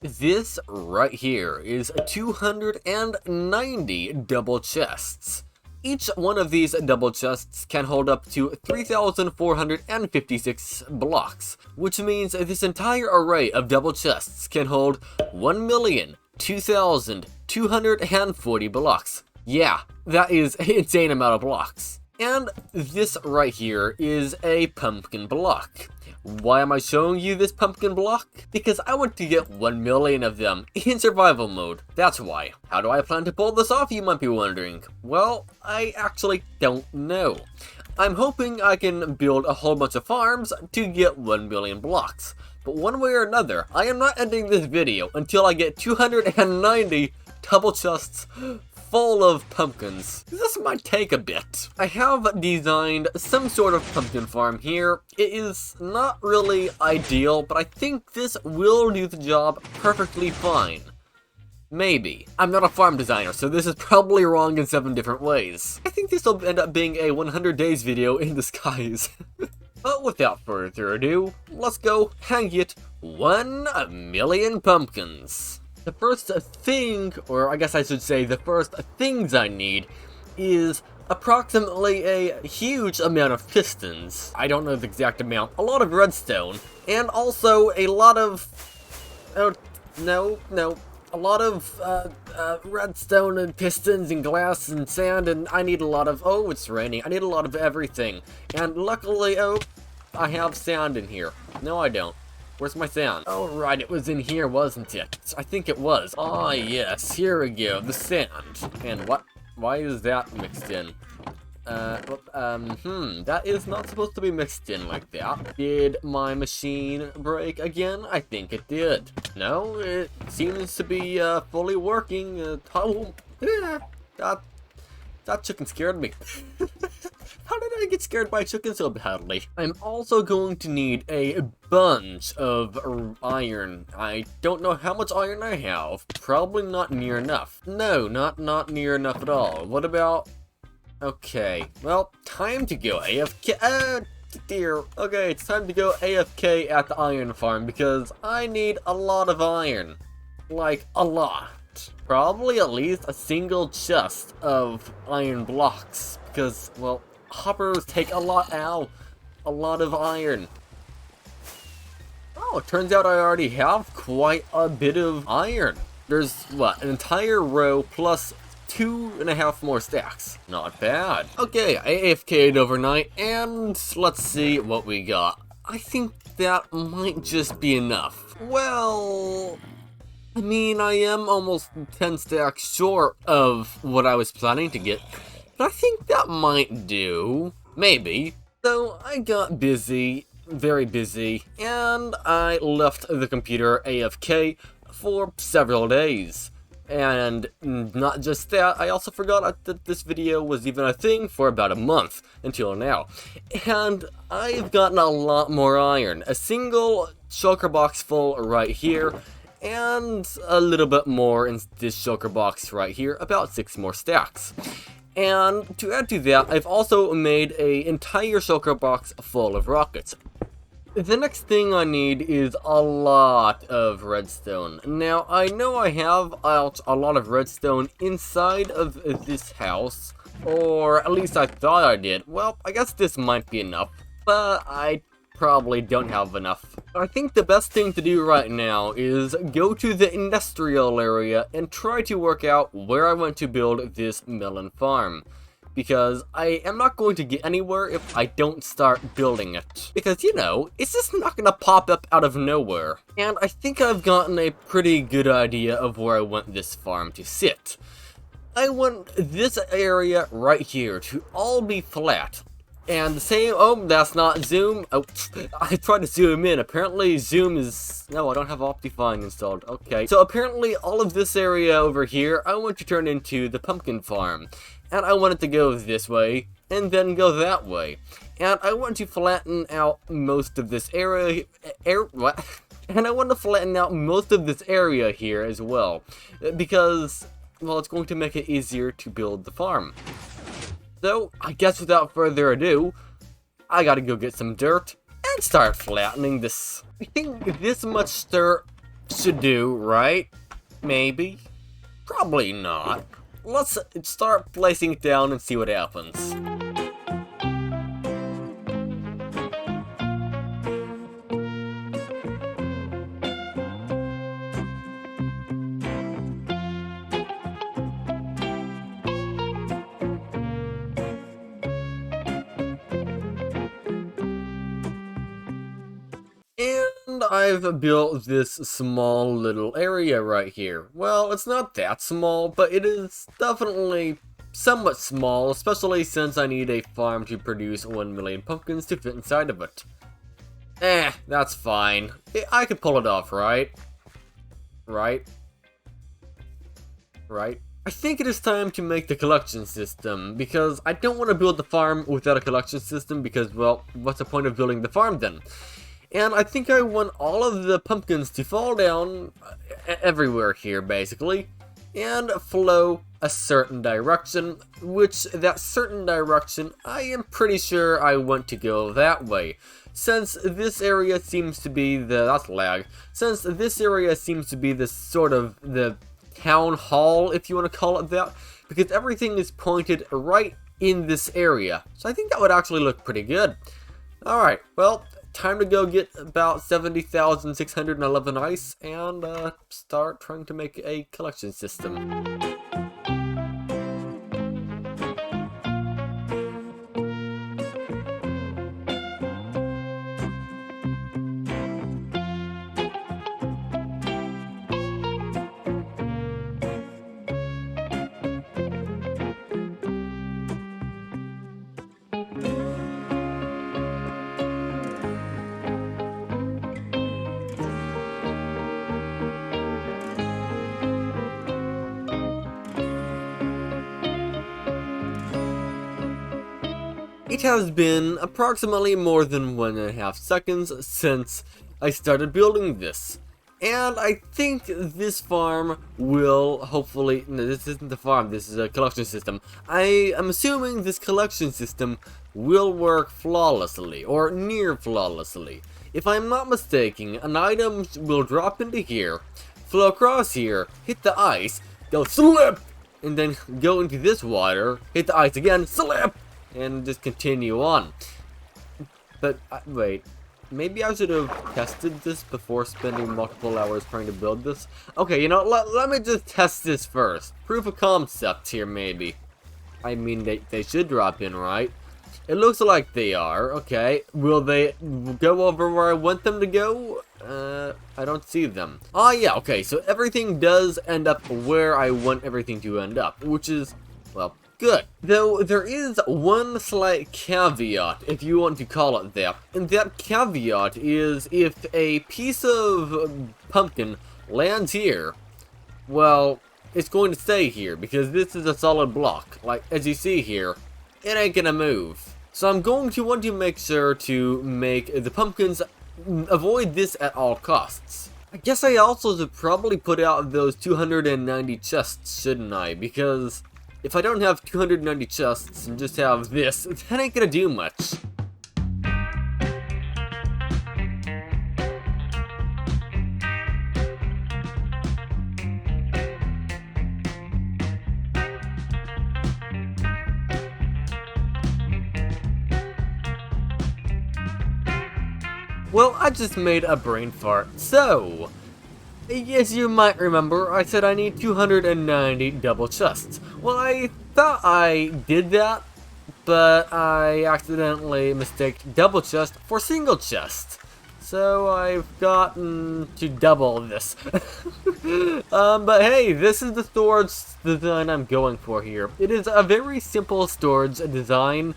This right here is 290 double chests. Each one of these double chests can hold up to 3,456 blocks, which means this entire array of double chests can hold 1,002,240 blocks. Yeah, that is an insane amount of blocks. And this right here is a pumpkin block. Why am I showing you this pumpkin block? Because I want to get 1 million of them in survival mode. That's why. How do I plan to pull this off, you might be wondering? Well, I actually don't know. I'm hoping I can build a whole bunch of farms to get 1 million blocks. But one way or another, I am not ending this video until I get 290 double chests full of pumpkins. This might take a bit. I have designed some sort of pumpkin farm here. It is not really ideal, but I think this will do the job perfectly fine. Maybe. I'm not a farm designer, so this is probably wrong in 7 different ways. I think this will end up being a 100 days video in disguise. But without further ado, let's go and get 1 million pumpkins. The first thing, or I guess I should say the first things I need, is approximately a huge amount of pistons. I don't know the exact amount. A lot of redstone, and also a lot of... a lot of redstone and pistons and glass and sand, and I need a lot of... oh, it's raining. I need a lot of everything. And luckily, I have sand in here. No, I don't. Where's my sand? Oh, right, it was in here, wasn't it? I think it was. Ah, yes, here we go, the sand. And what? Why is that mixed in? That is not supposed to be mixed in like that. Did my machine break again? I think it did. No, it seems to be, fully working. That chicken scared me. How did I get scared by a chicken so badly? I'm also going to need a bunch of iron. I don't know how much iron I have. Probably not near enough. No, not near enough at all. What about... okay, well, time to go AFK. Dear. Okay, it's time to go AFK at the iron farm because I need a lot of iron. Like, a lot. Probably at least a single chest of iron blocks because, well, hoppers take a lot of iron. Oh, it turns out I already have quite a bit of iron. There's, what, an entire row plus 2.5 more stacks. Not bad. Okay, I AFK'd overnight, and let's see what we got. I think that might just be enough. Well... I mean, I am almost 10 stacks short of what I was planning to get, but I think that might do. Maybe. So I got busy, very busy, and I left the computer AFK for several days. And not just that, I also forgot that this video was even a thing for about a month until now. And I've gotten a lot more iron. A single shulker box full right here, and a little bit more in this shulker box right here, about 6 more stacks. And to add to that, I've also made an entire shulker box full of rockets. The next thing I need is a lot of redstone. Now, I know I have a lot of redstone inside of this house, or at least I thought I did. Well, I guess this might be enough, but I probably don't have enough. I think the best thing to do right now is go to the industrial area and try to work out where I want to build this melon farm. Because I am not going to get anywhere if I don't start building it. Because, you know, it's just not going to pop up out of nowhere. And I think I've gotten a pretty good idea of where I want this farm to sit. I want this area right here to all be flat. And the same, oh, that's not zoom. Oh, I tried to zoom in. Apparently zoom is, no, I don't have Optifine installed. Okay, so apparently all of this area over here, I want to turn into the pumpkin farm. And I want it to go this way, and then go that way. And I want to flatten out most of this area, And I want to flatten out most of this area here as well. Because, well, it's going to make it easier to build the farm. So, I guess without further ado, I gotta go get some dirt and start flattening this. I think this much dirt should do, right? Maybe? Probably not. Let's start placing it down and see what happens. And I've built this small little area right here. Well, it's not that small, but it is definitely somewhat small, especially since I need a farm to produce 1 million pumpkins to fit inside of it. That's fine. I could pull it off, right? Right? I think it is time to make the collection system, because I don't want to build the farm without a collection system, because, well, what's the point of building the farm then? And I think I want all of the pumpkins to fall down everywhere here, basically, and flow a certain direction, which that certain direction, I am pretty sure I want to go that way. Since this area seems to be that's lag, since this area seems to be the sort of the town hall, if you want to call it that, because everything is pointed right in this area. So I think that would actually look pretty good. Alright, well, time to go get about 70,611 ice and start trying to make a collection system. It has been approximately more than 1.5 seconds since I started building this. And I think this farm will hopefully, no, this isn't the farm, this is a collection system. I am assuming this collection system will work flawlessly, or near flawlessly. If I'm not mistaken, an item will drop into here, flow across here, hit the ice, go slip, and then go into this water, hit the ice again, slip, and just continue on. But, wait, maybe I should have tested this before spending multiple hours trying to build this. Okay, you know, let me just test this first. Proof of concept here, maybe. I mean, they should drop in, right? It looks like they are, okay. Will they go over where I want them to go? I don't see them. Oh, yeah, okay, so everything does end up where I want everything to end up, which is, well, good. Though there is one slight caveat, if you want to call it that, and that caveat is if a piece of pumpkin lands here, well, it's going to stay here, because this is a solid block. Like, as you see here, it ain't gonna move. So I'm going to want to make sure to make the pumpkins avoid this at all costs. I guess I also should probably put out those 290 chests, shouldn't I? Because if I don't have 290 chests and just have this, that ain't gonna do much. Well, I just made a brain fart. So, as you might remember, I said I need 290 double chests. Well, I thought I did that, but I accidentally mistaked double chest for single chest. So I've gotten to double this. But hey, this is the storage design I'm going for here. It is a very simple storage design.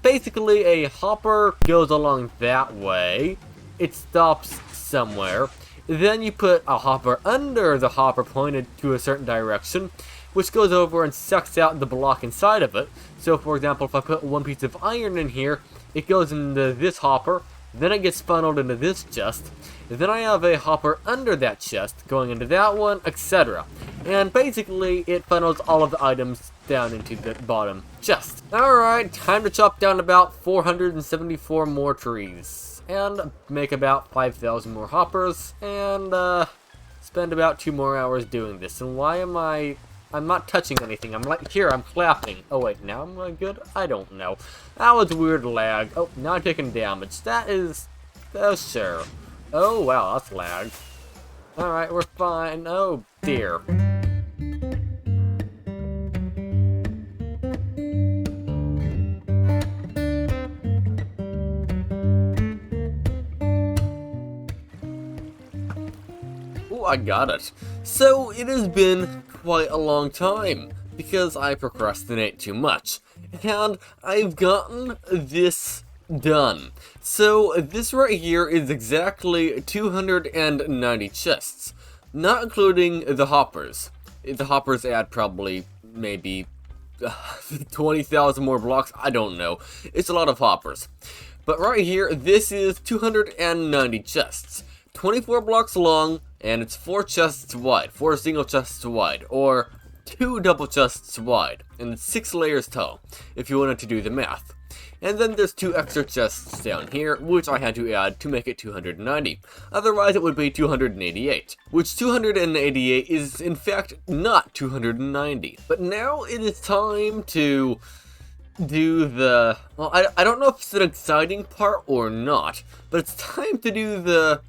Basically, a hopper goes along that way. It stops somewhere. Then you put a hopper under the hopper pointed to a certain direction, which goes over and sucks out the block inside of it. So for example, if I put one piece of iron in here, it goes into this hopper, then it gets funneled into this chest, then I have a hopper under that chest, going into that one, etc. And basically, it funnels all of the items down into the bottom chest. Alright, time to chop down about 474 more trees. And make about 5,000 more hoppers, and spend about 2 more hours doing this. And why am I'm not touching anything. I'm like, here, I'm clapping. Oh wait, now I'm good? I don't know. That was weird lag. Oh, now I'm taking damage. That is, oh sure. Oh wow, that's lag. Alright, we're fine. Oh dear. Oh, I got it. So, it has been quite a long time, because I procrastinate too much, and I've gotten this done. So, this right here is exactly 290 chests, not including the hoppers. The hoppers add probably, maybe, 20,000 more blocks, I don't know. It's a lot of hoppers. But right here, this is 290 chests. 24 blocks long, and it's 4 chests wide, 4 single chests wide, or 2 double chests wide, and it's 6 layers tall, if you wanted to do the math. And then there's 2 extra chests down here, which I had to add to make it 290. Otherwise it would be 288, which 288 is in fact not 290. But now it is time to do the, well, I don't know if it's an exciting part or not, but it's time to do the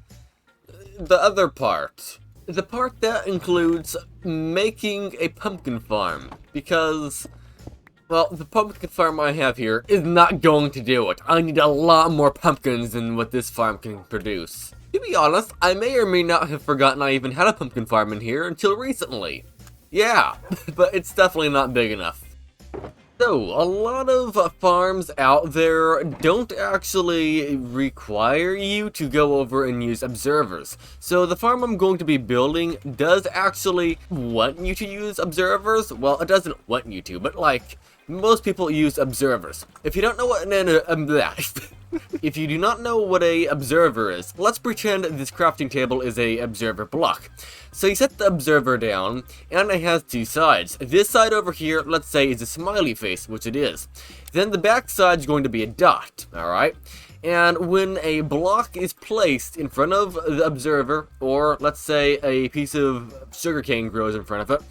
other part. The part that includes making a pumpkin farm, because, well, the pumpkin farm I have here is not going to do it. I need a lot more pumpkins than what this farm can produce. To be honest, I may or may not have forgotten I even had a pumpkin farm in here until recently. Yeah, but it's definitely not big enough. So, a lot of farms out there don't actually require you to go over and use observers. So the farm I'm going to be building does actually want you to use observers. Well, it doesn't want you to, but like, most people use observers. If you don't know what if you do not know what a observer is, let's pretend this crafting table is a observer block. So you set the observer down, and it has 2 sides. This side over here, let's say, is a smiley face, which it is. Then the back side is going to be a dot, alright? And when a block is placed in front of the observer, or let's say a piece of sugarcane grows in front of it,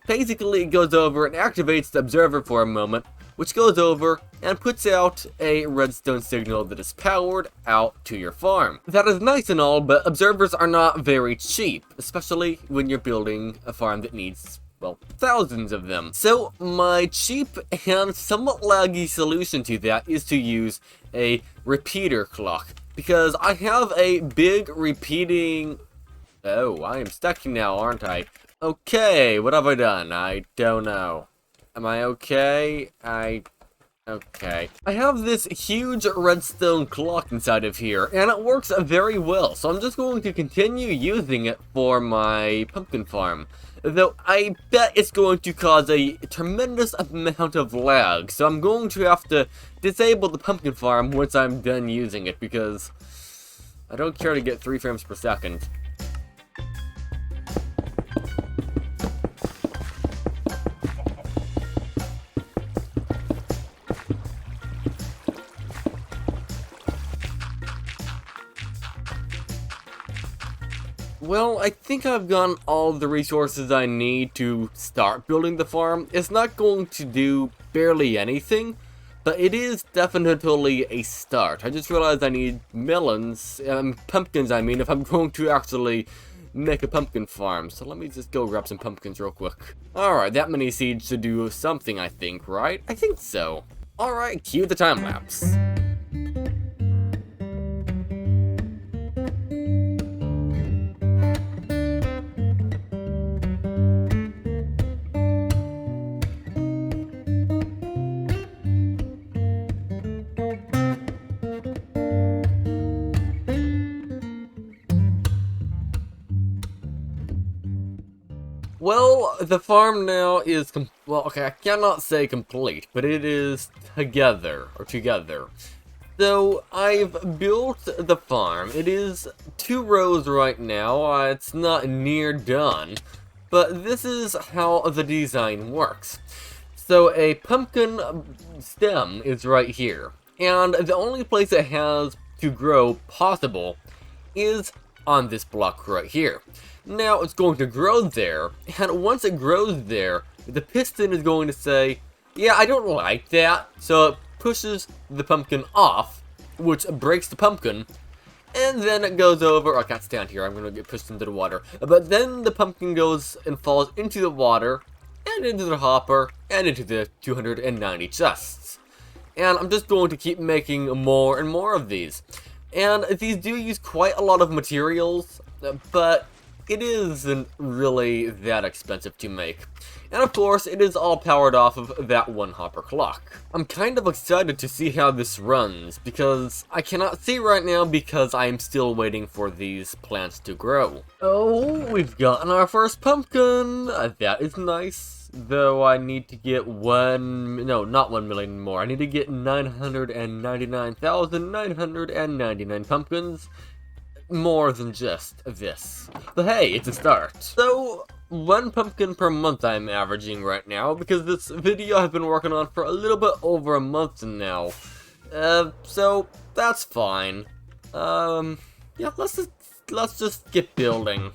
basically it goes over and activates the observer for a moment, which goes over and puts out a redstone signal that is powered out to your farm. That is nice and all, but observers are not very cheap, especially when you're building a farm that needs, well, thousands of them. So my cheap and somewhat laggy solution to that is to use a repeater clock, because I have a big repeating... Oh, I am stuck now, aren't I? Okay, what have I done? I don't know. Am I okay? Okay. I have this huge redstone clock inside of here, and it works very well, so I'm just going to continue using it for my pumpkin farm. Though I bet it's going to cause a tremendous amount of lag, so I'm going to have to disable the pumpkin farm once I'm done using it, because I don't care to get 3 frames per second. Well, I think I've gotten all the resources I need to start building the farm. It's not going to do barely anything, but it is definitely a start. I just realized I need melons, pumpkins I mean, if I'm going to actually make a pumpkin farm. So let me just go grab some pumpkins real quick. Alright, that many seeds should do something, I think, right? I think so. Alright, cue the time lapse. Well, the farm now is, well, okay, I cannot say complete, but it is together. So, I've built the farm. It is 2 rows right now. It's not near done, but this is how the design works. So, a pumpkin stem is right here, and the only place it has to grow possible is on this block right here. Now it's going to grow there, and once it grows there, the piston is going to say, yeah, I don't like that, so it pushes the pumpkin off, which breaks the pumpkin, and then it goes over. I can't stand here, I'm going to get pushed into the water. But then the pumpkin goes and falls into the water, and into the hopper, and into the 290 chests. And I'm just going to keep making more and more of these. And these do use quite a lot of materials, but it isn't really that expensive to make. And of course, it is all powered off of that one hopper clock. I'm kind of excited to see how this runs, because I cannot see right now because I am still waiting for these plants to grow. Oh, we've gotten our first pumpkin! That is nice. Though I need to get not 1 million more. I need to get 999,999 pumpkins. More than just this. But hey, it's a start. So, 1 pumpkin per month I'm averaging right now, because this video I've been working on for a little bit over a month now. So, that's fine. Yeah, let's just get building.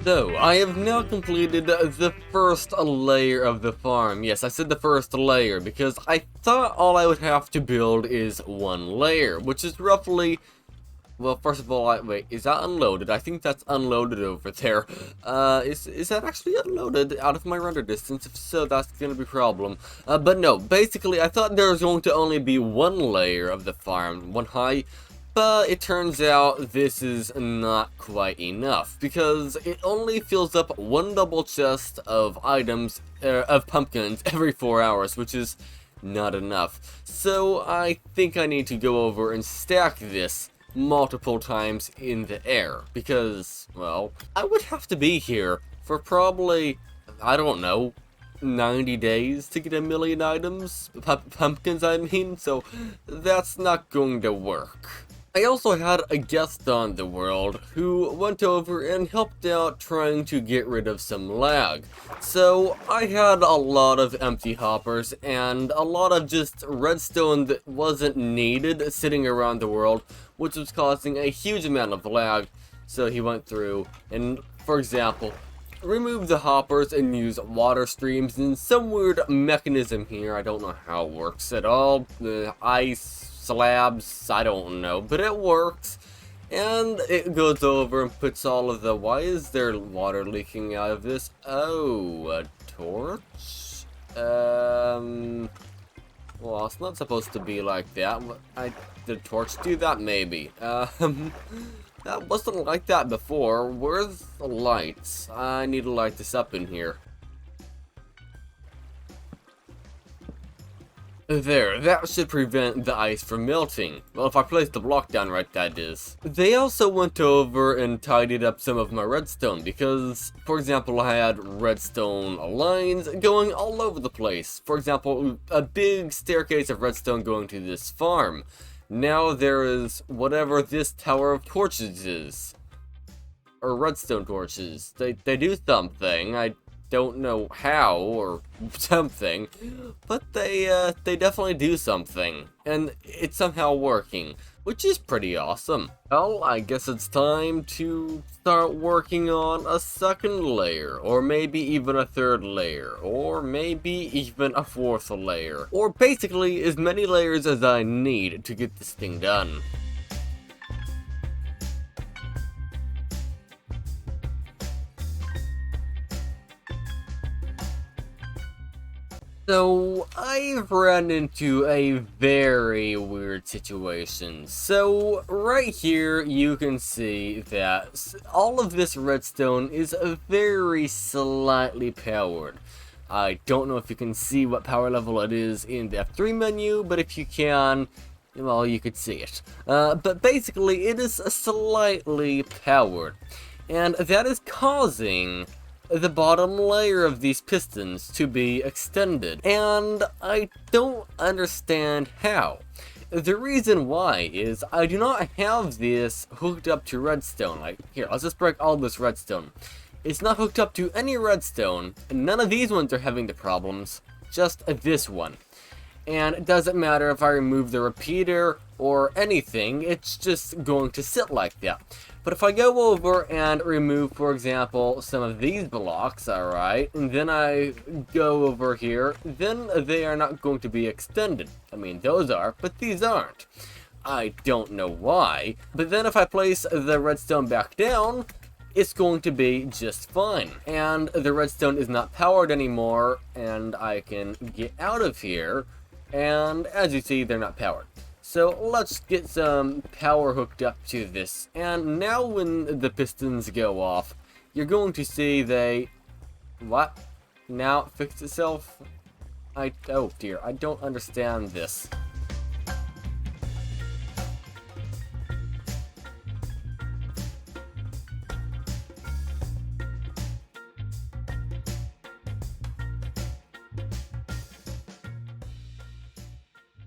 So, I have now completed the first layer of the farm. Yes, I said the first layer, because I thought all I would have to build is 1 layer, which is roughly... Well, first of all, wait, is that unloaded? I think that's unloaded over there. Is that actually unloaded out of my render distance? If so, that's gonna be a problem. But no, basically, I thought there was going to only be 1 layer of the farm, 1 high. But it turns out this is not quite enough, because it only fills up 1 double chest of items, of pumpkins every 4 hours, which is not enough. So I think I need to go over and stack this multiple times in the air, because, well, I would have to be here for probably, I don't know, 90 days to get 1 million items, pumpkins I mean, so that's not going to work. I also had a guest on the world who went over and helped out trying to get rid of some lag. So I had a lot of empty hoppers and a lot of just redstone that wasn't needed sitting around the world, which was causing a huge amount of lag. So he went through and, for example, remove the hoppers and use water streams and some weird mechanism here. I don't know how it works at all. The ice slabs, I don't know, but it works. And it goes over and puts all of the... Why is there water leaking out of this? Oh, a torch? Well, it's not supposed to be like that. Did the torch do that? Maybe. That wasn't like that before. Where's the lights? I need to light this up in here. There, that should prevent the ice from melting. Well, if I place the block down right, that is. They also went over and tidied up some of my redstone because, for example, I had redstone lines going all over the place. For example, a big staircase of redstone going to this farm. Now there is whatever this tower of torches is. Or redstone torches. They do something. I don't know how or something, but they definitely do something, and it's somehow working, which is pretty awesome. Well, I guess it's time to start working on a 2nd layer, or maybe even a 3rd layer, or maybe even a 4th layer, or basically as many layers as I need to get this thing done. So, I've run into a very weird situation. So, right here, you can see that all of this redstone is very slightly powered. I don't know if you can see what power level it is in the F3 menu, but if you can, well, you could see it. But basically, it is slightly powered, and that is causing the bottom layer of these pistons to be extended, and I don't understand how. The reason why is I do not have this hooked up to redstone. Like, here, let's just break all this redstone. It's not hooked up to any redstone, and none of these ones are having the problems, just this one. And it doesn't matter if I remove the repeater or anything, it's just going to sit like that. But if I go over and remove, for example, some of these blocks, alright, and then I go over here, then they are not going to be extended. I mean, those are, but these aren't. I don't know why. But then if I place the redstone back down, it's going to be just fine. And the redstone is not powered anymore, and I can get out of here. And as you see, they're not powered. So let's get some power hooked up to this. And now when the pistons go off, you're going to see they... What? Now it fixed itself? Oh dear, I don't understand this.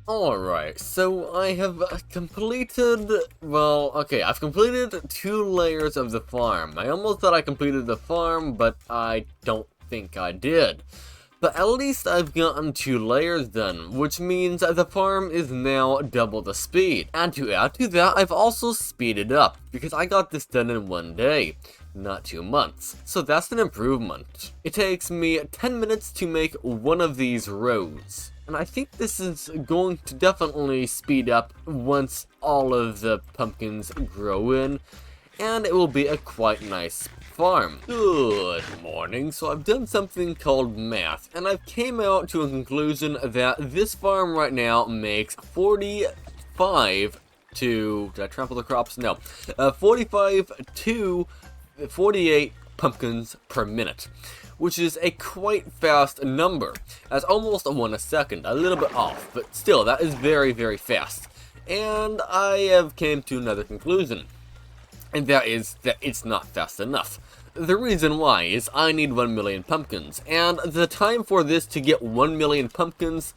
Alright, so I have completed, well, okay, I've completed 2 layers of the farm. I almost thought I completed the farm, but I don't think I did. But at least I've gotten 2 layers done, which means the farm is now double the speed. And to add to that, I've also speeded up, because I got this done in 1 day, not 2 months. So that's an improvement. It takes me 10 minutes to make one of these rows. And I think this is going to definitely speed up once all of the pumpkins grow in, and it will be a quite nice farm. Good morning. So I've done something called math, and I've came out to a conclusion that this farm right now makes 45 to... Did I trample the crops? No. 45 to 48 pumpkins per minute, which is a quite fast number. That's almost 1 a second, a little bit off, but still, that is very, very fast. And I have came to another conclusion, and that is that it's not fast enough. The reason why is I need 1 million pumpkins, and the time for this to get 1 million pumpkins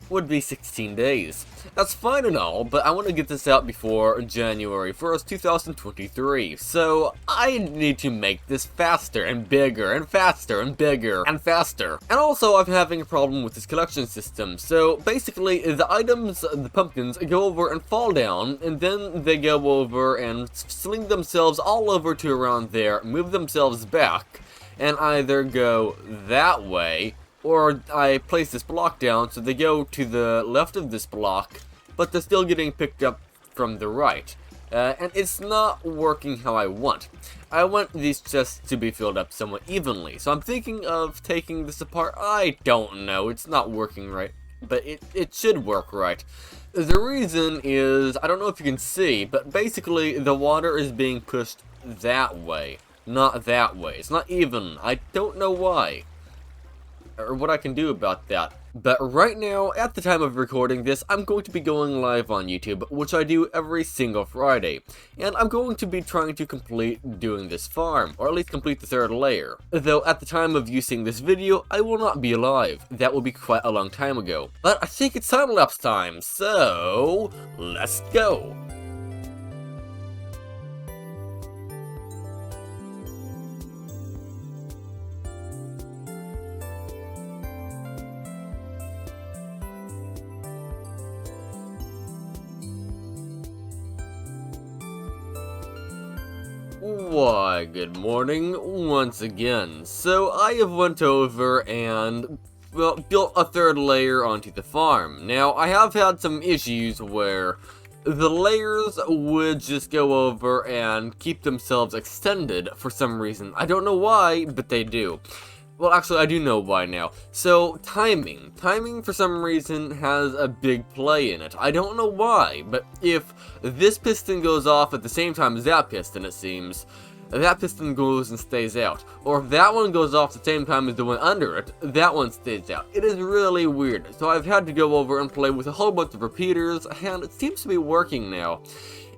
would be 16 days. That's fine and all, but I want to get this out before January 1st, 2023. So I need to make this faster and bigger and faster and bigger and faster. And also I'm having a problem with this collection system. So basically the items, the pumpkins, go over and fall down, and then they go over and sling themselves all over to around there, move themselves back, and either go that way, or I place this block down so they go to the left of this block, but they're still getting picked up from the right. And it's not working how I want. I want these chests to be filled up somewhat evenly, so I'm thinking of taking this apart. I don't know, it's not working right, but it should work right. The reason is, I don't know if you can see, but basically the water is being pushed that way, not that way. It's not even. I don't know why, or what I can do about that. But right now, at the time of recording this, I'm going to be going live on YouTube, which I do every single Friday. And I'm going to be trying to complete doing this farm, or at least complete the 3rd layer. Though at the time of you seeing this video, I will not be alive. That will be quite a long time ago. But I think it's time-lapse time, so let's go! Why, good morning once again. So I have went over and, well, built a 3rd layer onto the farm. Now, I have had some issues where the layers would just go over and keep themselves extended for some reason. I don't know why, but they do. Well, actually, I do know why now. So, timing. Timing, for some reason, has a big play in it. I don't know why, but if this piston goes off at the same time as that piston, it seems, that piston goes and stays out. Or if that one goes off the same time as the one under it, that one stays out. It is really weird. So I've had to go over and play with a whole bunch of repeaters, and it seems to be working now.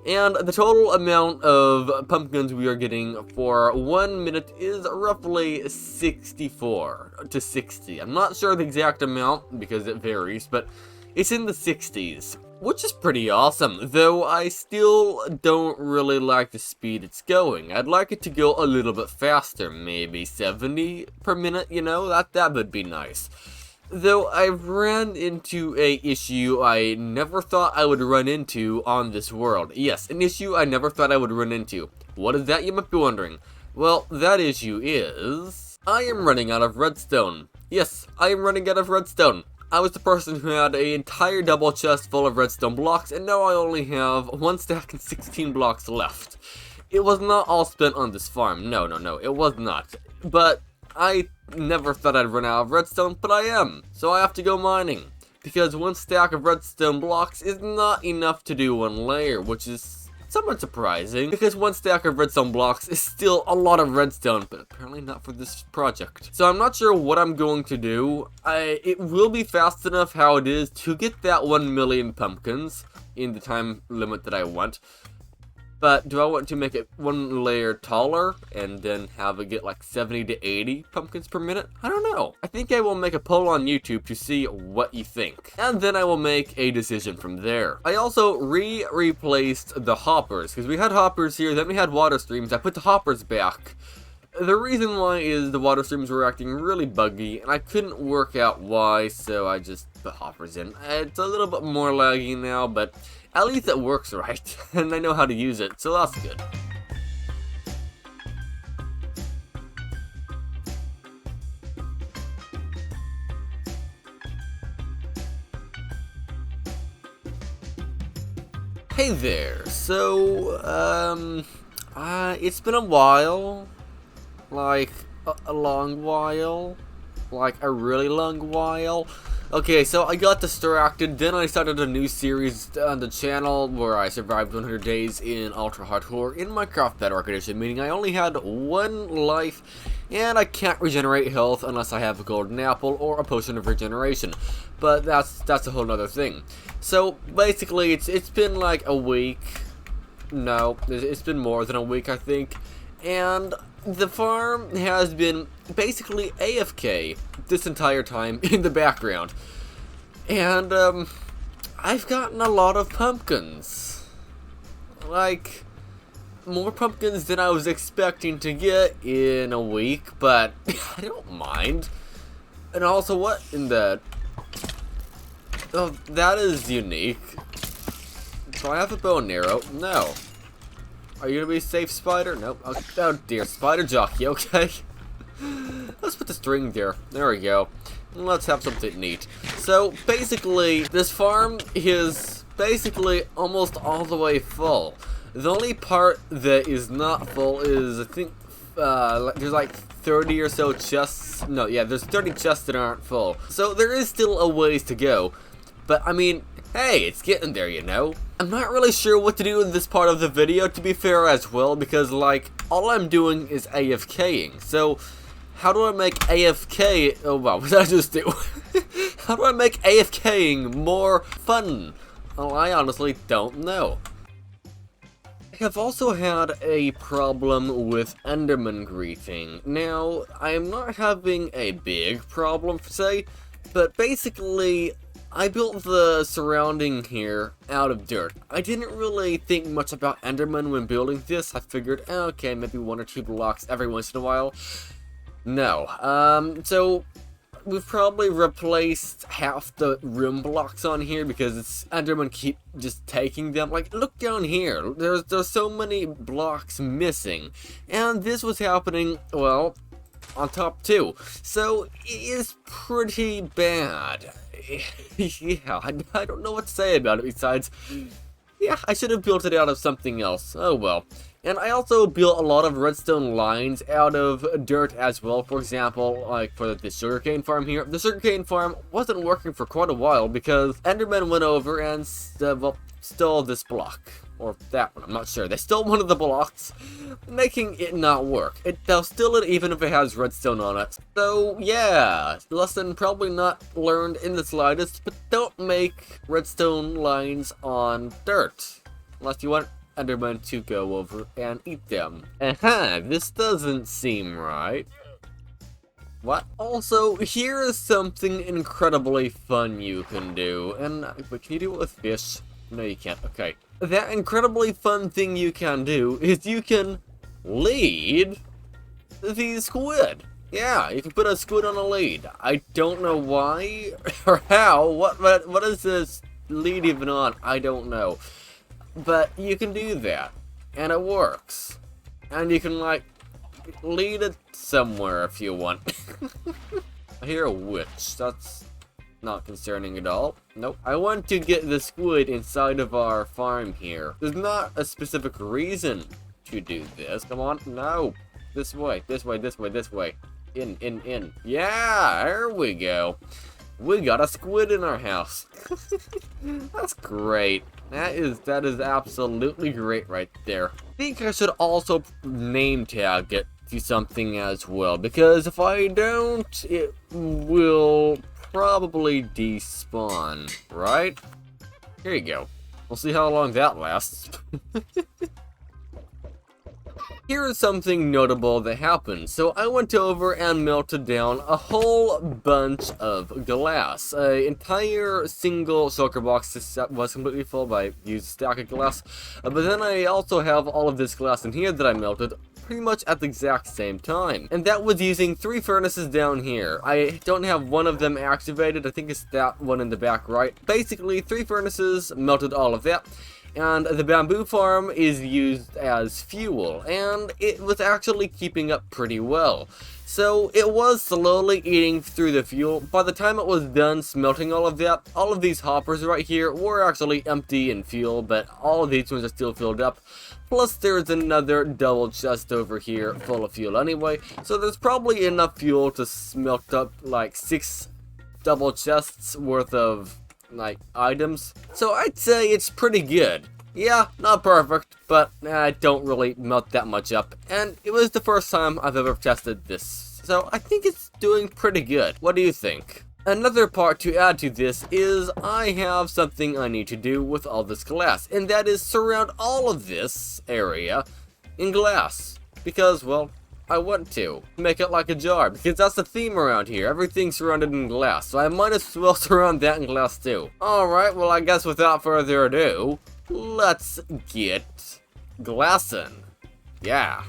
And the total amount of pumpkins we are getting for 1 minute is roughly 64 to 60. I'm not sure the exact amount because it varies, but it's in the 60s. Which is pretty awesome, though I still don't really like the speed it's going. I'd like it to go a little bit faster, maybe 70 per minute, you know, that would be nice. Though I've ran into a issue I never thought I would run into on this world. Yes, an issue I never thought I would run into. What is that, you might be wondering? Well, that issue is I am running out of redstone. Yes, I am running out of redstone. I was the person who had an entire double chest full of redstone blocks, and now I only have 1 stack and 16 blocks left. It was not all spent on this farm. No, it was not. But I never thought I'd run out of redstone, but I am. So I have to go mining. Because 1 stack of redstone blocks is not enough to do 1 layer, which is somewhat surprising, because 1 stack of redstone blocks is still a lot of redstone, but apparently not for this project. So I'm not sure what I'm going to do. It will be fast enough how it is to get that 1 million pumpkins in the time limit that I want. But do I want to make it 1 layer taller and then have it get like 70 to 80 pumpkins per minute? I don't know. I think I will make a poll on YouTube to see what you think. And then I will make a decision from there. I also replaced the hoppers, because we had hoppers here, then we had water streams. I put the hoppers back. The reason why is the water streams were acting really buggy, and I couldn't work out why, so I just put hoppers in. It's a little bit more laggy now, but at least it works right, and I know how to use it, so that's good. Hey there, so, it's been a while, like, a long while, like a really long while. Okay, so I got distracted, then I started a new series on the channel where I survived 100 days in ultra hardcore in Minecraft Bedrock Edition, meaning I only had 1 life, and I can't regenerate health unless I have a golden apple or a potion of regeneration. But that's a whole nother thing. So basically, it's been like a week. No, it's been more than a week, I think, and the farm has been basically AFK this entire time in the background. And, I've gotten a lot of pumpkins. Like, more pumpkins than I was expecting to get in a week, but I don't mind. And also, what in the... Oh, that is unique. Do I have a bow and arrow? No. Are you gonna be safe, spider? Nope. Oh dear, spider jockey, okay. Let's put the string there. There we go. Let's have something neat. So, basically, this farm is basically almost all the way full. The only part that is not full is, I think, there's like 30 or so chests. No, yeah, there's 30 chests that aren't full. So, there is still a ways to go. But, I mean, hey, it's getting there, you know? I'm not really sure what to do in this part of the video, to be fair as well, because, like, all I'm doing is AFKing. So, how do I make AFK... Oh, wow, what did I just do? How do I make AFKing more fun? Well, I honestly don't know. I have also had a problem with Enderman greeting. Now, I am not having a big problem, per se, but basically, I built the surrounding here out of dirt. I didn't really think much about Enderman when building this. I figured, okay, maybe 1 or 2 blocks every once in a while. No. So we've probably replaced half the room blocks on here because it's Enderman keep just taking them. Like, look down here. There's so many blocks missing. And this was happening, well, on top too. So it is pretty bad. Yeah, I don't know what to say about it besides, yeah, I should have built it out of something else. Oh well. And I also built a lot of redstone lines out of dirt as well. For example, like for the sugarcane farm here. The sugarcane farm wasn't working for quite a while because Enderman went over and, well, stole this block. or that one, I'm not sure. They stole one of the blocks, making it not work. They'll steal it even if it has redstone on it. So yeah, lesson probably not learned in the slightest, but don't make redstone lines on dirt, unless you want Endermen to go over and eat them. This doesn't seem right. What? Also, here is something incredibly fun you can do, and but can you do it with fish? No, you can't. Okay. That incredibly fun thing you can do is you can lead the squid. Yeah, you can put a squid on a lead. I don't know why or how. What is this lead even on? I don't know. But you can do that, and it works. And you can, like, lead it somewhere if you want. I hear a witch. That's not concerning at all. Nope. I want to get the squid inside of our farm here. There's not a specific reason to do this. Come on. No. This way. This way. This way. This way. In. Yeah, there we go. We got a squid in our house. That's great. That is absolutely great right there. I think I should also name tag it to something as well, because if I don't, it will probably despawn, right? Here you go. We'll see how long that lasts. Here is something notable that happened. So I went over and melted down a whole bunch of glass. An entire single shulker box was completely full by using a stack of glass. But then I also have all of this glass in here that I melted pretty much at the exact same time. And that was using 3 furnaces down here. I don't have one of them activated. I think it's that one in the back right. Basically, 3 furnaces, melted all of that. And the bamboo farm is used as fuel, and it was actually keeping up pretty well. So it was slowly eating through the fuel. By the time it was done smelting all of that, all of these hoppers right here were actually empty in fuel, but all of these ones are still filled up. Plus there's another double chest over here full of fuel anyway, so there's probably enough fuel to smelt up like 6 double chests worth of like items. So I'd say it's pretty good. Yeah, not perfect, but I don't really melt that much up. And it was the first time I've ever tested this. So I think it's doing pretty good. What do you think? Another part to add to this is I have something I need to do with all this glass, and that is surround all of this area in glass. Because, well, I want to make it like a jar, because that's the theme around here. Everything's surrounded in glass, so I might as well surround that in glass too. Alright, well I guess without further ado, let's get glassing. Yeah.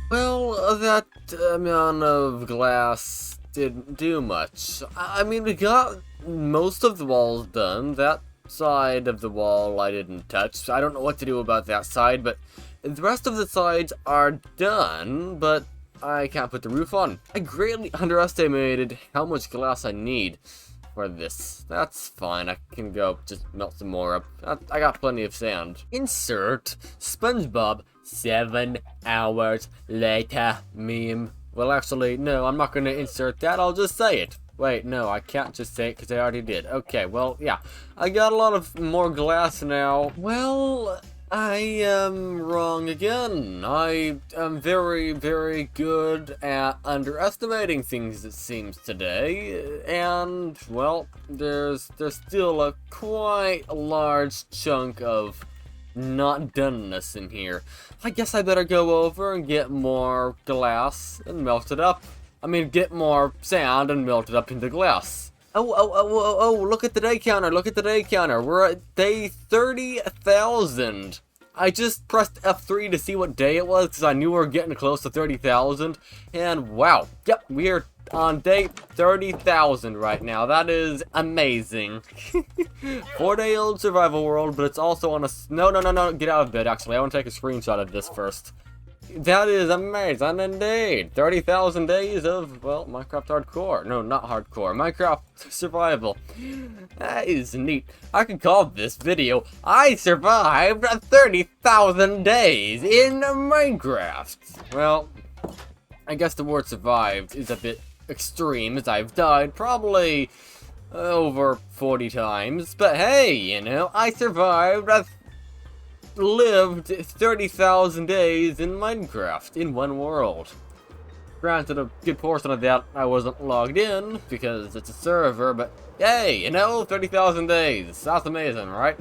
Well, that amount of glass didn't do much. I mean, we got most of the walls done. That side of the wall I didn't touch, so I don't know what to do about that side, but the rest of the sides are done, but I can't put the roof on. I greatly underestimated how much glass I need for this. That's fine, I can go just melt some more up. I got plenty of sand. Insert SpongeBob 7 hours later meme. Well, actually, no, I'm not going to insert that, I'll just say it. Wait, no, I can't just say it because I already did. Okay, well, yeah. I got a lot of more glass now. Well, I am wrong again. I am very, very good at underestimating things, it seems, today. And, well, there's still a quite large chunk of not doneness in here. I guess I better go over and get more glass and melt it up. I mean, get more sand and melt it up into glass. Oh, look at the day counter, look at the day counter. We're at day 30,000. I just pressed F3 to see what day it was because I knew we were getting close to 30,000. And wow, yep, we are on day 30,000 right now. That is amazing. 4-day-old survival world, but it's also on a... No, get out of bed, actually. I want to take a screenshot of this first. That is amazing indeed. 30,000 days of, well, Minecraft hardcore. No, not hardcore. Minecraft survival. That is neat. I could call this video, I survived 30,000 days in Minecraft. Well, I guess the word survived is a bit extremes. I've died probably over 40 times, but hey, you know, I survived. I've lived 30,000 days in Minecraft in one world. Granted, a good portion of that I wasn't logged in because it's a server, but hey, you know, 30,000 days. That's amazing, right?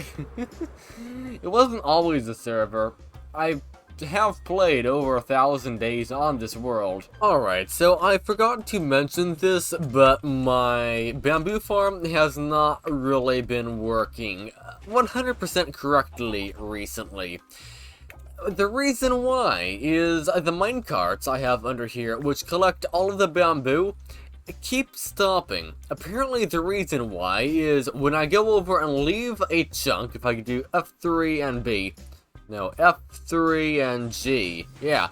It wasn't always a server. I have played over 1,000 days on this world. Alright, so I forgot to mention this, but my bamboo farm has not really been working 100% correctly recently. The reason why is the minecarts I have under here, which collect all of the bamboo, keep stopping. Apparently the reason why is when I go over and leave a chunk, if I could do F3 and B, no, F3 and G, yeah.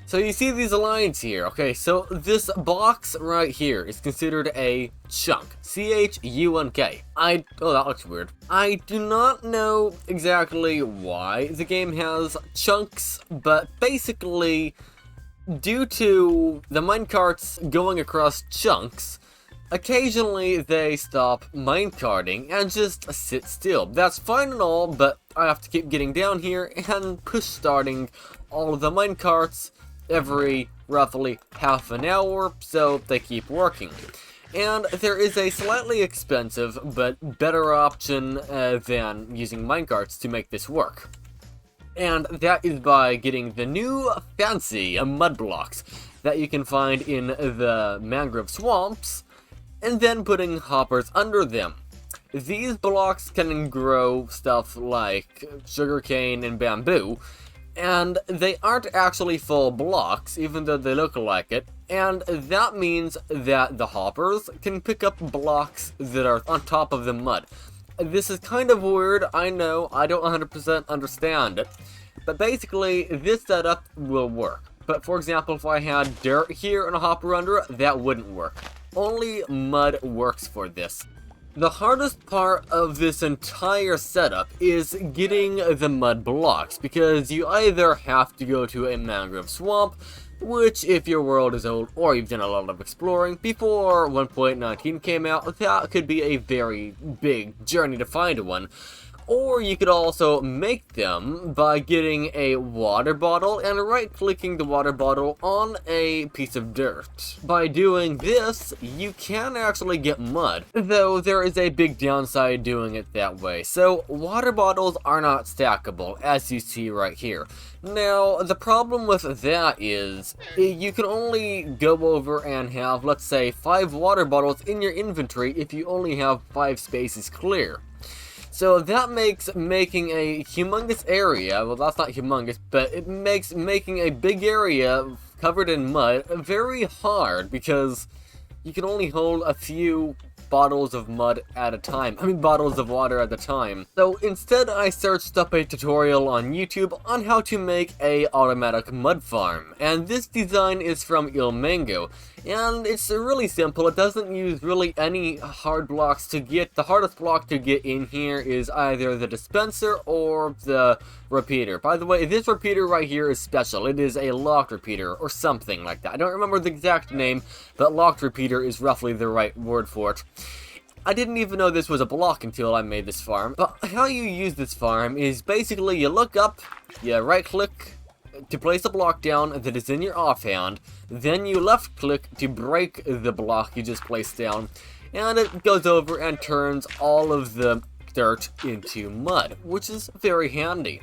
So you see these lines here, okay, so this box right here is considered a chunk, C-H-U-N-K. Oh, that looks weird. I do not know exactly why the game has chunks, but basically, due to the minecarts going across chunks, occasionally they stop minecarting and just sit still. That's fine and all, but I have to keep getting down here and push starting all of the minecarts every roughly half an hour, so they keep working. And there is a slightly expensive but better option than using minecarts to make this work. And that is by getting the new fancy mud blocks that you can find in the mangrove swamps, and then putting hoppers under them. These blocks can grow stuff like sugarcane and bamboo, and they aren't actually full blocks, even though they look like it, and that means that the hoppers can pick up blocks that are on top of the mud. This is kind of weird, I know, I don't 100% understand it, but basically this setup will work. But for example, if I had dirt here and a hopper under it, that wouldn't work. Only mud works for this. The hardest part of this entire setup is getting the mud blocks, because you either have to go to a mangrove swamp, which if your world is old or you've done a lot of exploring before 1.19 came out, that could be a very big journey to find one. Or you could also make them by getting a water bottle and right-clicking the water bottle on a piece of dirt. By doing this, you can actually get mud, though there is a big downside doing it that way. So water bottles are not stackable, as you see right here. Now, the problem with that is, you can only go over and have, let's say, 5 water bottles in your inventory if you only have 5 spaces clear. So that makes making a humongous area, well that's not humongous, but it makes making a big area covered in mud very hard, because you can only hold a few bottles of mud at a time. Bottles of water at a time. So instead I searched up a tutorial on YouTube on how to make a automatic mud farm. And this design is from Ilmango. And it's really simple. It doesn't use really any hard blocks to get. The hardest block to get in here is either the dispenser or the repeater. By the way, this repeater right here is special. It is a locked repeater or something like that. I don't remember the exact name, but locked repeater is roughly the right word for it. I didn't even know this was a block until I made this farm. But how you use this farm is basically you look up, you right click to place a block down that is in your offhand, then you left click to break the block you just placed down, and it goes over and turns all of the dirt into mud, which is very handy.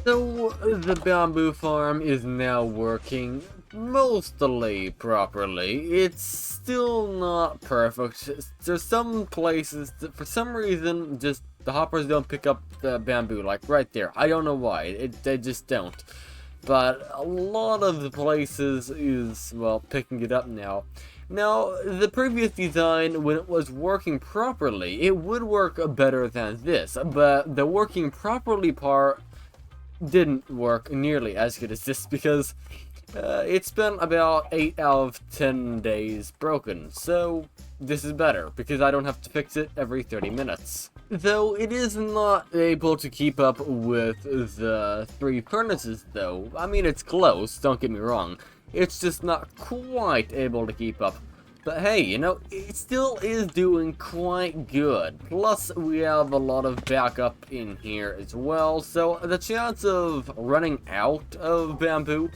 So the bamboo farm is now working mostly properly. It's still not perfect. There's some places that for some reason just the hoppers don't pick up the bamboo, like right there. I don't know why, they just don't. But a lot of the places is, well, picking it up now. Now, the previous design, when it was working properly, it would work better than this, but the working properly part didn't work nearly as good as this, because It's been about 8 out of 10 days broken, so this is better, because I don't have to fix it every 30 minutes. Though it is not able to keep up with the 3 furnaces, though. I mean, it's close, don't get me wrong. It's just not quite able to keep up. But hey, you know, it still is doing quite good. Plus, we have a lot of backup in here as well, so the chance of running out of bamboo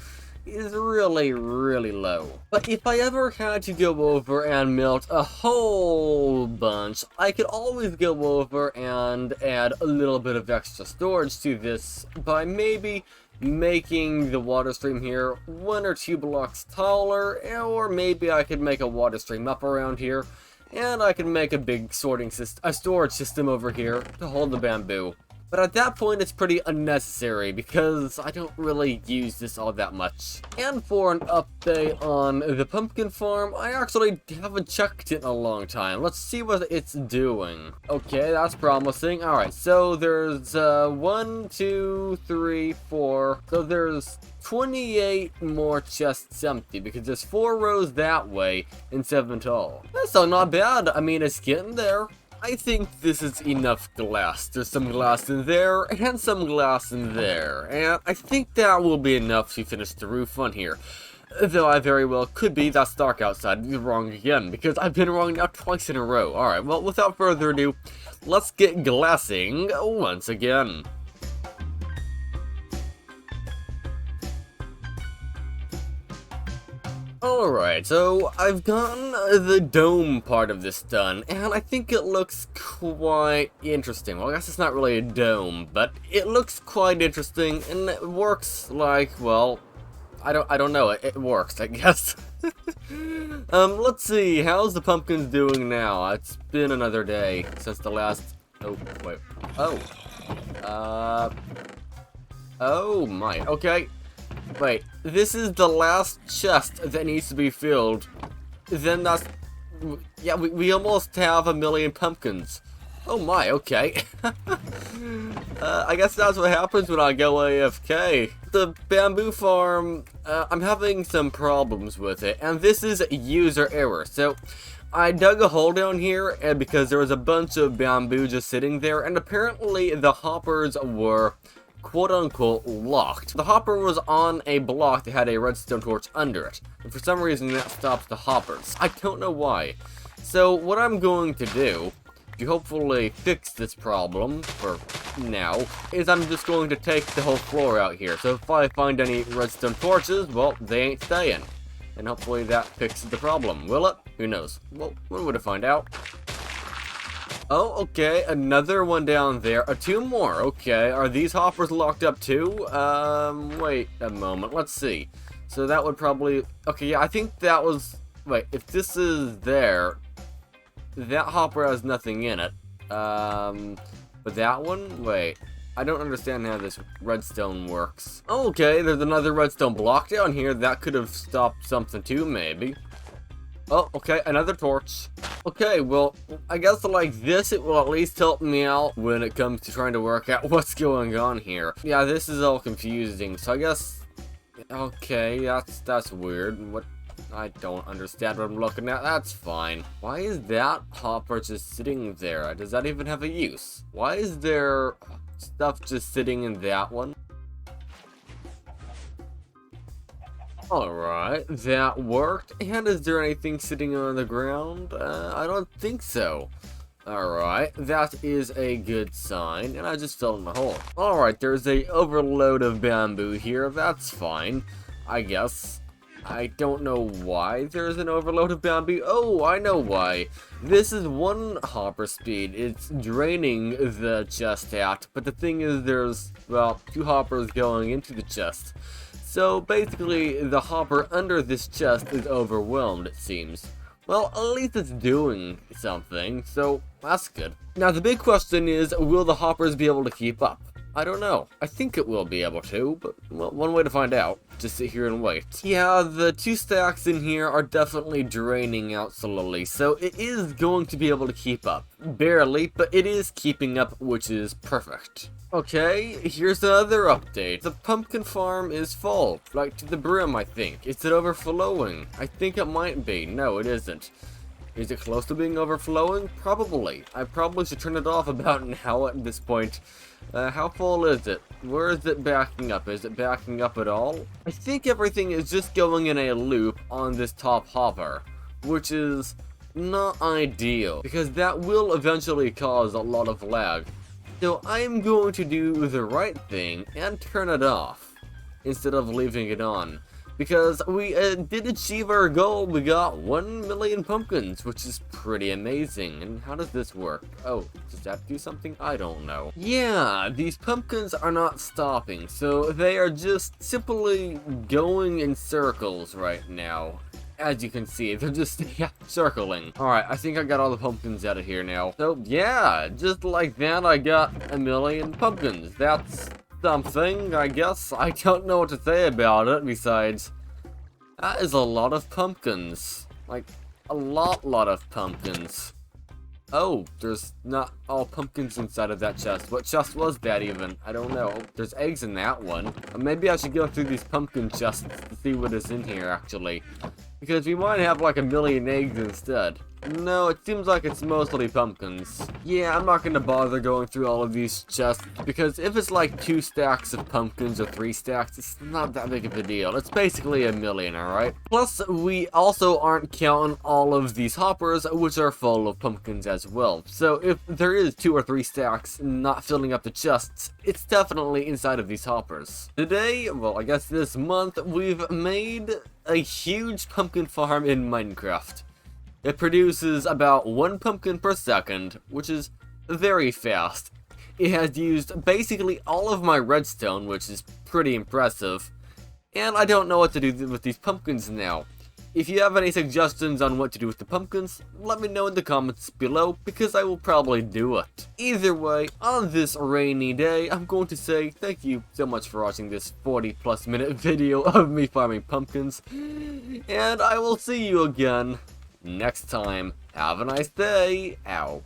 is really, really low. But if I ever had to go over and melt a whole bunch, I could always go over and add a little bit of extra storage to this by maybe making the water stream here 1 or 2 blocks taller, or maybe I could make a water stream up around here, and I could make a big storage system over here to hold the bamboo. But at that point, it's pretty unnecessary because I don't really use this all that much. And for an update on the pumpkin farm, I actually haven't checked it in a long time. Let's see what it's doing. Okay, that's promising. Alright, so there's 1, 2, 3, 4. So there's 28 more chests empty because there's 4 rows that way and 7 tall. That's still not bad. I mean, it's getting there. I think this is enough glass. There's some glass in there and some glass in there. And I think that will be enough to finish the roof on here. Though I very well could be that's dark outside. Be wrong again because I've been wrong now twice in a row. Alright, well, without further ado, let's get glassing once again. Alright, so I've gotten the dome part of this done, and I think it looks quite interesting. Well, I guess it's not really a dome, but it looks quite interesting, and it works like, well, I don't know, it works, I guess. Let's see, how's the pumpkins doing now? It's been another day since the last, oh, wait, oh my, okay. Wait, this is the last chest that needs to be filled. Then that's... Yeah, we almost have 1,000,000 pumpkins. Oh my, okay. I guess that's what happens when I go AFK. The bamboo farm, I'm having some problems with it, and this is user error. So, I dug a hole down here, and because there was a bunch of bamboo just sitting there, and apparently the hoppers were quote-unquote locked. The hopper was on a block that had a redstone torch under it, and for some reason that stops the hoppers. I don't know why. So what I'm going to do to hopefully fix this problem for now is I'm just going to take the whole floor out here. So if I find any redstone torches, well, they ain't staying. And hopefully that fixes the problem. Will it? Who knows? Well, when would I find out? Oh, okay, another one down there. 2 more, okay. Are these hoppers locked up too? Wait a moment, let's see. So that would probably... Okay, yeah, I think that was... Wait, if this is there, that hopper has nothing in it. But that one? Wait, I don't understand how this redstone works. Oh, okay, there's another redstone block down here. That could have stopped something too, maybe. Oh, okay, another torch. Okay, well, I guess like this, it will at least help me out when it comes to trying to work out what's going on here. Yeah, this is all confusing, so I guess... Okay, that's weird. What? I don't understand what I'm looking at. That's fine. Why is that hopper just sitting there? Does that even have a use? Why is there stuff just sitting in that one? Alright, that worked. And is there anything sitting on the ground? I don't think so. Alright, that is a good sign, and I just fell in the hole. Alright, there's a overload of bamboo here, that's fine, I guess. I don't know why there's an overload of bamboo. Oh, I know why. This is 1 hopper speed. It's draining the chest out, but the thing is there's, well, 2 hoppers going into the chest. So basically, the hopper under this chest is overwhelmed, it seems. Well, at least it's doing something, so that's good. Now the big question is, will the hoppers be able to keep up? I don't know. I think it will be able to, but well, one way to find out, just sit here and wait. Yeah, the 2 stacks in here are definitely draining out slowly, so it is going to be able to keep up. Barely, but it is keeping up, which is perfect. Okay, here's another update. The pumpkin farm is full, like to the brim, I think. Is it overflowing? I think it might be. No, it isn't. Is it close to being overflowing? Probably. I probably should turn it off about now at this point. How full is it? Where is it backing up? Is it backing up at all? I think everything is just going in a loop on this top hopper, which is not ideal, because that will eventually cause a lot of lag. So I'm going to do the right thing and turn it off instead of leaving it on. Because we did achieve our goal. We got 1 million pumpkins, which is pretty amazing. And how does this work? Oh, does that do something? I don't know. Yeah, these pumpkins are not stopping, so they are just simply going in circles right now. As you can see, they're just, circling. Alright, I think I got all the pumpkins out of here now. So, yeah, just like that, I got 1 million pumpkins. That's something, I guess. I don't know what to say about it, besides, that is a lot of pumpkins. Like, a lot of pumpkins. Oh, there's not all pumpkins inside of that chest. What chest was that even? I don't know. There's eggs in that one. Maybe I should go through these pumpkin chests to see what is in here, actually. Because we might have like 1 million eggs instead. No, it seems like it's mostly pumpkins. Yeah, I'm not gonna bother going through all of these chests, because if it's like 2 stacks of pumpkins or 3 stacks, it's not that big of a deal. It's basically 1 million, alright? Plus, we also aren't counting all of these hoppers, which are full of pumpkins as well. So if there is 2 or 3 stacks not filling up the chests, it's definitely inside of these hoppers. Today, well, I guess this month, we've made a huge pumpkin farm in Minecraft. It produces about 1 pumpkin per second, which is very fast. It has used basically all of my redstone, which is pretty impressive. And I don't know what to do with these pumpkins now. If you have any suggestions on what to do with the pumpkins, let me know in the comments below, because I will probably do it. Either way, on this rainy day, I'm going to say thank you so much for watching this 40+ minute video of me farming pumpkins. And I will see you again next time. Have a nice day. Ow.